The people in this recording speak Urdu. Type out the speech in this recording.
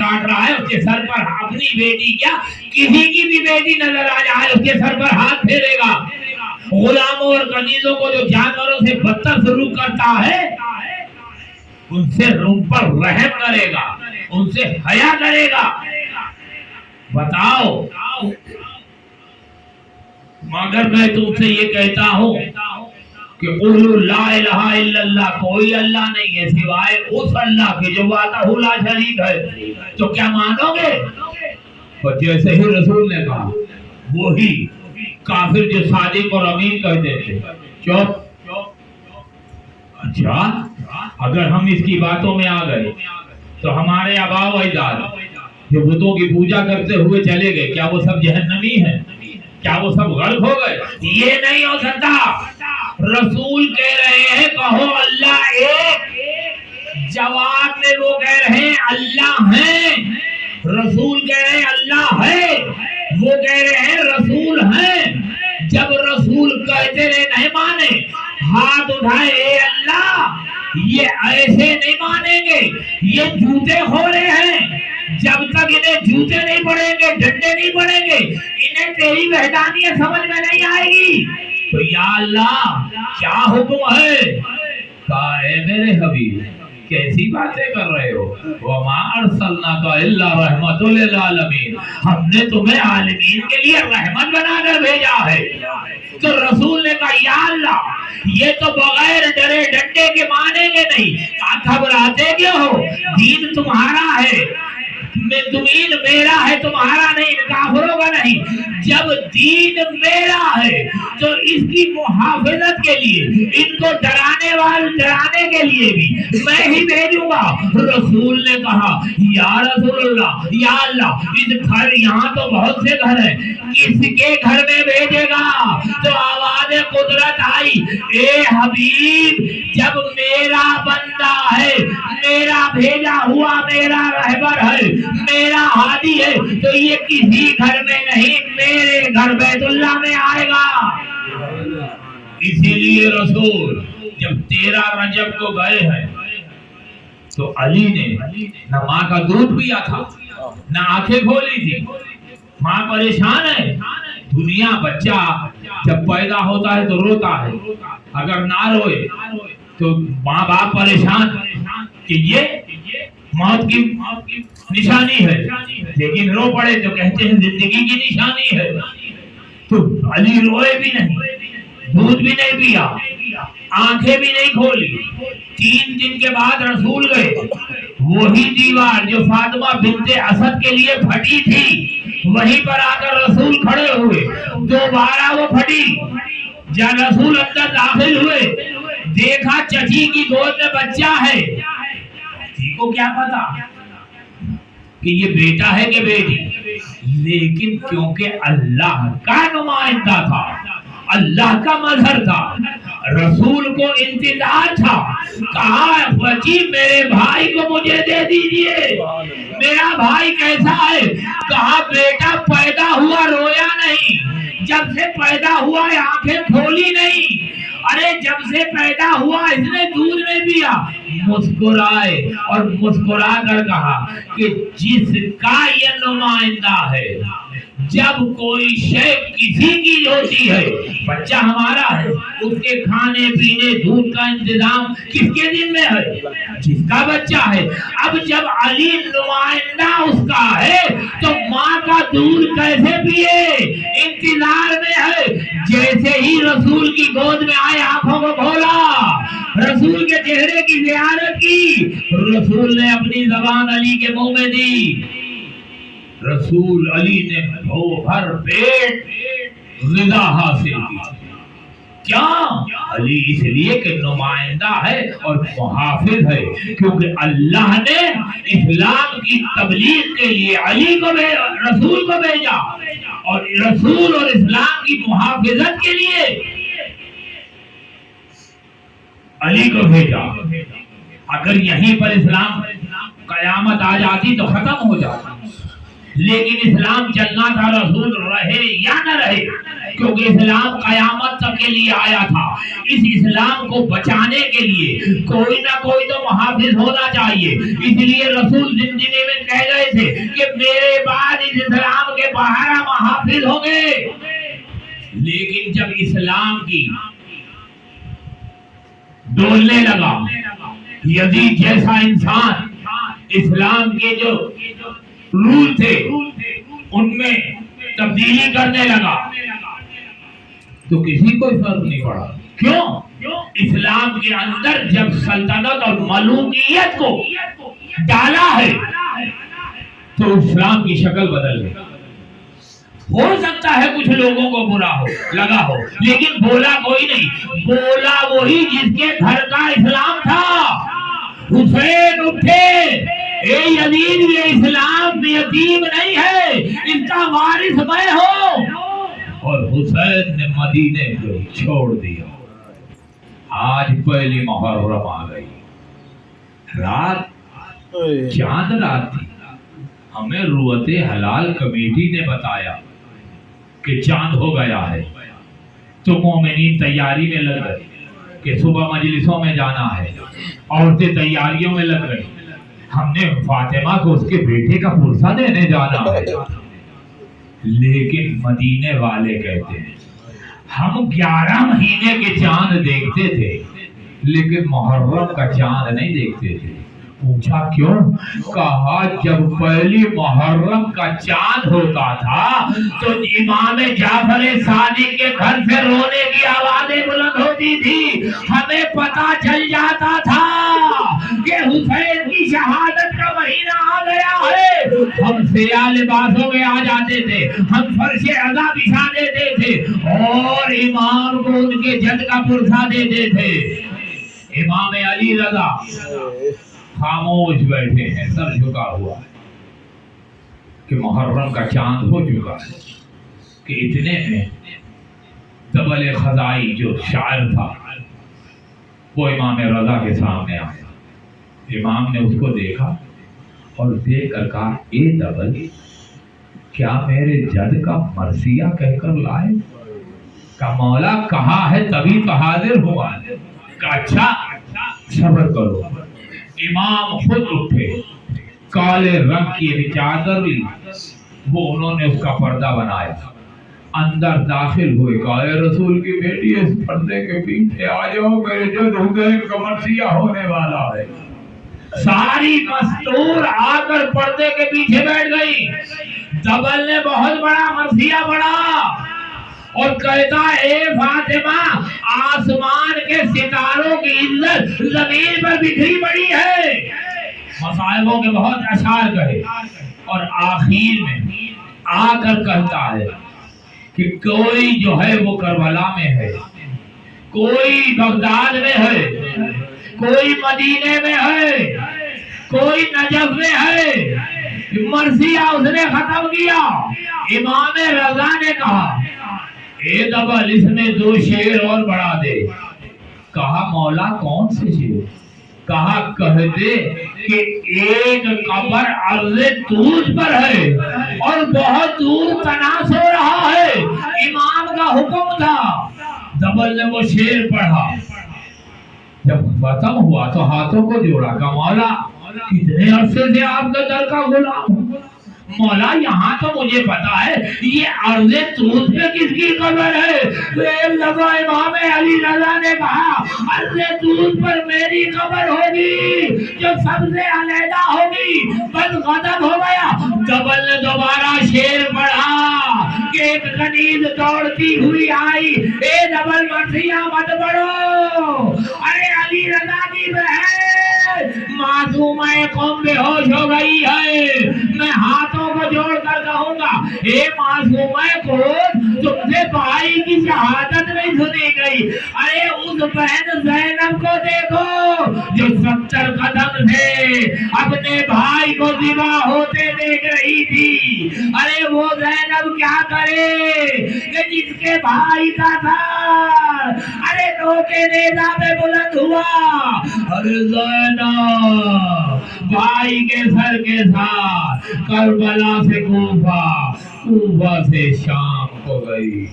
کاٹ رہا ہے اس کے سر پر اپنی بیٹی کیا کسی کی بھی بیٹی نظر آ جائے اس کے سر پر ہاتھ پھیرے گا. غلاموں اور کنیزوں کو جو جانوروں سے بدتر سلوک کرتا ہے ان سے ان پر رحم کرے گا, ان سے حیا کرے گا. بتاؤ مگر میں تم سے یہ کہتا ہوں کہ قولوا لا الہ الا اللہ, کوئی اللہ نہیں ہے سوائے اس اللہ کے جو وحدہ لا شریک ہے, تو کیا مانو گے؟ اور جیسے ہی رسول نے کہا وہی کافر جو صادق اور امین کہتے تھے چپ. اچھا اگر ہم اس کی باتوں میں آ گئے تو ہمارے آباء و اجداد جو بتوں کی پوجا کرتے ہوئے چلے گئے کیا وہ سب جہنمی ہیں؟ کیا وہ سب غرق ہو گئے؟ یہ نہیں ہو سکتا. رسول کہہ رہے ہیں کہو اللہ ایک, جواب میں وہ کہہ رہے ہیں اللہ ہیں. رسول کہہ رہے ہیں اللہ ہے, وہ کہہ رہے ہیں رسول ہیں. جب رسول کہتے رہے نہیں مانے, ہاتھ اٹھائے اے اللہ, یہ ایسے نہیں مانیں گے, یہ جوتے کھولے ہیں. جب تک انہیں جوتے نہیں پڑیں گے, ڈنڈے نہیں پڑیں گے, انہیں تیری وحدانیت سمجھ میں نہیں آئے گی. تو یا اللہ کیا حکم ہے؟ کہا اے میرے حبیب کیسی باتیں کر رہے ہو, وما ارسلناک الا رحمۃ للعالمین, ہم نے تمہیں عالمین کے لیے رحمت بنا کر بھیجا ہے. تو رسول نے کہا یا اللہ یہ تو بغیر ڈرے ڈنڈے کے مانیں گے نہیں. کہا گھبراتے کیوں ہو, دین تمہارا ہے, دین میرا ہے تمہارا نہیں, کافروں کا نہیں. جب دین میرا ہے تو اس کی محافظت کے لیے ان کو ڈرانے کے لیے بھی میں ہی بھیجوں گا. رسول نے کہا یا رسول اللہ یا اللہ اس گھر, یہاں تو بہت سے گھر ہیں, کس کے گھر میں بھیجے گا؟ تو آواز قدرت آئی اے حبیب جب میرا بندہ ہے, میرا بھیجا ہوا, میرا رہبر ہے, میرا ہادی ہے, تو یہ کسی گھر میں نہیں میرے گھر بیت اللہ میں آئے گا. اسی لیے رسول جب 13 رجب کو گئے ہیں تو علی نے نہ ماں کا دودھ پیا تھا نہ آنکھیں کھولی تھی. ماں پریشان ہے. دنیا بچہ جب پیدا ہوتا ہے تو روتا ہے, اگر نہ روئے تو ماں باپ پریشان کہ یہ موت کی نشانی ہے, لیکن رو پڑے تو کہتے ہیں زندگی کی نشانی ہے. تو علی روئے بھی نہیں, دودھ بھی نہیں پیا, آنکھیں بھی نہیں کھولی. 3 دن کے بعد رسول گئے. وہی دیوار جو فاطمہ بنت اسد کے لیے پھٹی تھی وہیں پر آ کر رسول کھڑے ہوئے. دوبارہ وہ پھٹی. جب رسول اندر داخل ہوئے دیکھا چچی کی گود میں بچہ ہے. چچی کو کیا پتا کہ یہ بیٹا ہے کہ بیٹی, لیکن کیونکہ اللہ کا نمائندہ تھا, اللہ کا مظہر تھا, رسول کو انتظار تھا. کہا بچی میرے بھائی کو مجھے دے دیجئے, میرا بھائی کیسا ہے؟ کہا بیٹا پیدا ہوا رویا نہیں, جب سے پیدا ہوا آنکھیں کھولی نہیں. ارے جب سے پیدا ہوا اس نے دودھ نہیں پیا. مسکرائے اور مسکرا کر کہا کہ جس کا یہ نمائندہ ہے, جب کوئی شے کسی کی ہوتی ہے, بچہ ہمارا ہے, اس کے کھانے پینے دودھ کا انتظام کس کے دن میں ہے؟ جس کا بچہ ہے. اب جب علی نمائندہ اس کا ہے تو ماں کا دودھ کیسے پیے؟ انتظار میں ہے. جیسے ہی رسول کی گود میں آئے آنکھوں کو کھولا, رسول کے چہرے کی زیارت کی, رسول نے اپنی زبان علی کے منہ میں دی. رسول علی نے بھر پیٹ غذا حاصل کی. کیا؟ علی اس لیے کہ نمائندہ ہے اور محافظ ہے, کیونکہ اللہ نے اسلام کی تبلیغ کے لیے علی کو رسول کو بھیجا, اور رسول اور اسلام کی محافظت کے لیے علی کو بھیجا. اگر یہیں پر اسلام قیامت آ جاتی تو ختم ہو جاتا, لیکن اسلام چلنا تھا, رسول رہے یا نہ رہے. کیونکہ اسلام قیامت تک کے لیے آیا تھا. اس اسلام کو بچانے کے لیے کوئی نہ کوئی تو محافظ ہونا چاہیے. اس لیے رسول زندگی میں کہہ گئے تھے کہ میرے بعد اس اسلام کے 12 محافظ ہوں گے. لیکن جب اسلام کی ڈولنے لگا، یزید جیسا انسان اسلام کے جو رول تھے ان میں تبدیلی کرنے لگا تو کسی کو فرق نہیں پڑا. کیوں؟ اسلام کے اندر جب سلطنت اور ملوکیت کو ڈالا ہے تو اسلام کی شکل بدل گئی. ہو سکتا ہے کچھ لوگوں کو برا ہو لگا ہو، لیکن بولا کوئی نہیں. بولا وہی جس کے گھر کا اسلام تھا. حسین اٹھے، اے یزید یہ اسلام یتیم نہیں ہے، اس کا وارث میں ہوں. اور حسین نے مدینے کو چھوڑ دیا. آج پہلی محرم آ گئی، رات چاند رات تھی. ہمیں روت حلال کمیٹی نے بتایا کہ چاند ہو گیا ہے، تو مومنین تیاری میں لگ گئے کہ صبح مجلسوں میں جانا ہے. عورتیں تیاریوں میں لگ گئی. ہم نے فاطمہ کو اس کے بیٹے کا پرسہ دینے جانا ہے. لیکن مدینے والے کہتے ہیں ہم 11 مہینے کے چاند دیکھتے تھے لیکن محرم کا چاند نہیں دیکھتے تھے. پوچھا کیوں؟ کہا جب پہلی محرم کا چاند ہوتا تھا تو امام جعفر صادق کے گھر سے رونے کی آوازیں بلند ہوتی تھی. ہمیں پتا چل جاتا تھا کہ حسین کی شہادت کا مہینہ آ گیا ہے. ہم سیاہ لباسوں میں آ جاتے تھے، ہم فرش عزا بچھا دیتے تھے اور امام کو ان کے جد کا پرسہ دیتے تھے. امام علی رضا خاموش بیٹھے ہیں، سر جھکا ہوا ہے کہ محرم کا چاند ہو چکا ہے. کہ اتنے میں دبل خزائی جو شاعر تھا وہ امام رضا کے سامنے آیا. امام نے اس کو دیکھا اور دیکھ کر کہا اے دبل، کیا میرے جد کا مرثیہ کہہ کر لائے؟ کہ مولا کہا ہے تبھی تو حاضر ہوا. کہ اچھا صبر کرو. امام خود اٹھے، کالے رنگ کی ایک چادر لی، وہ انہوں نے اس کا پردہ بنایا، اندر داخل ہوئے. کہا اے رسول کی بیٹی اس پردے کے پیچھے آ جاؤ، میرے جد حسین کا مرثیہ ہونے والا ہے. ساری مستور آ کر پردے کے پیچھے بیٹھ گئی. دبل نے بہت بڑا مرثیہ پڑھا اور کہتا اے فاطمہ، آسمان کے ستاروں کی عزت زمین پر بکھری پڑی ہے. مصائبوں کے بہت اشعار کہے اور آخر میں آ کر کہتا ہے کہ کوئی جو ہے وہ کربلا میں ہے، کوئی بغداد میں ہے، کوئی مدینے میں ہے، کوئی نجف میں ہے. مرثیہ اس نے ختم کیا. امام رضا نے کہا اے دبل اس میں 2 شعر اور بڑھا دے. کہا مولا کون سے شعر؟ کہا کہہ دے کہ ایک قبر عرض طوس پر ہے اور بہت دور تناس ہو رہا ہے. امام کا حکم تھا. دبل نے وہ شعر پڑھا. جب ختم ہوا تو ہاتھوں کو جوڑا. کہ مولا کتنے عرصے سے آپ کا در کا غلام ہوں. مولا یہاں تو مجھے پتا ہے یہ عرض طوس پہ کس کی قبر ہے؟ تو ایک دفعہ امام علی رضا نے کہا عرض طوس پر میری قبر ہوگی جو سب سے علیحدہ ہوگی. بس غضب ہو گیا. دبل نے دوبارہ شعر پڑھا کہ ایک کنیز دوڑتی ہوئی آئی. اے دبل مرثیہ مت پڑھو، ارے علی رضا کی بہن معصومہ قوم بے ہوش ہو گئی ہے. میں ہاتھوں کو جوڑ کر کہوں گا اے معصومہ قوم، تم سے بھائی کی شہادت نہیں سنی گئی. ارے اس بہن زینب کو دیکھو جو 70 قدم سے اپنے بھائی کو ذبح ہوتے دیکھ رہی تھی. ارے وہ زینب کیا کرے کہ جس کے بھائی کا تھا ارے نوکے نیزہ پہ بلند ہوا. ارے زینب بھائی کے سر کے ساتھ کربلا سے کوفہ، کوفہ سے شام کو گئی.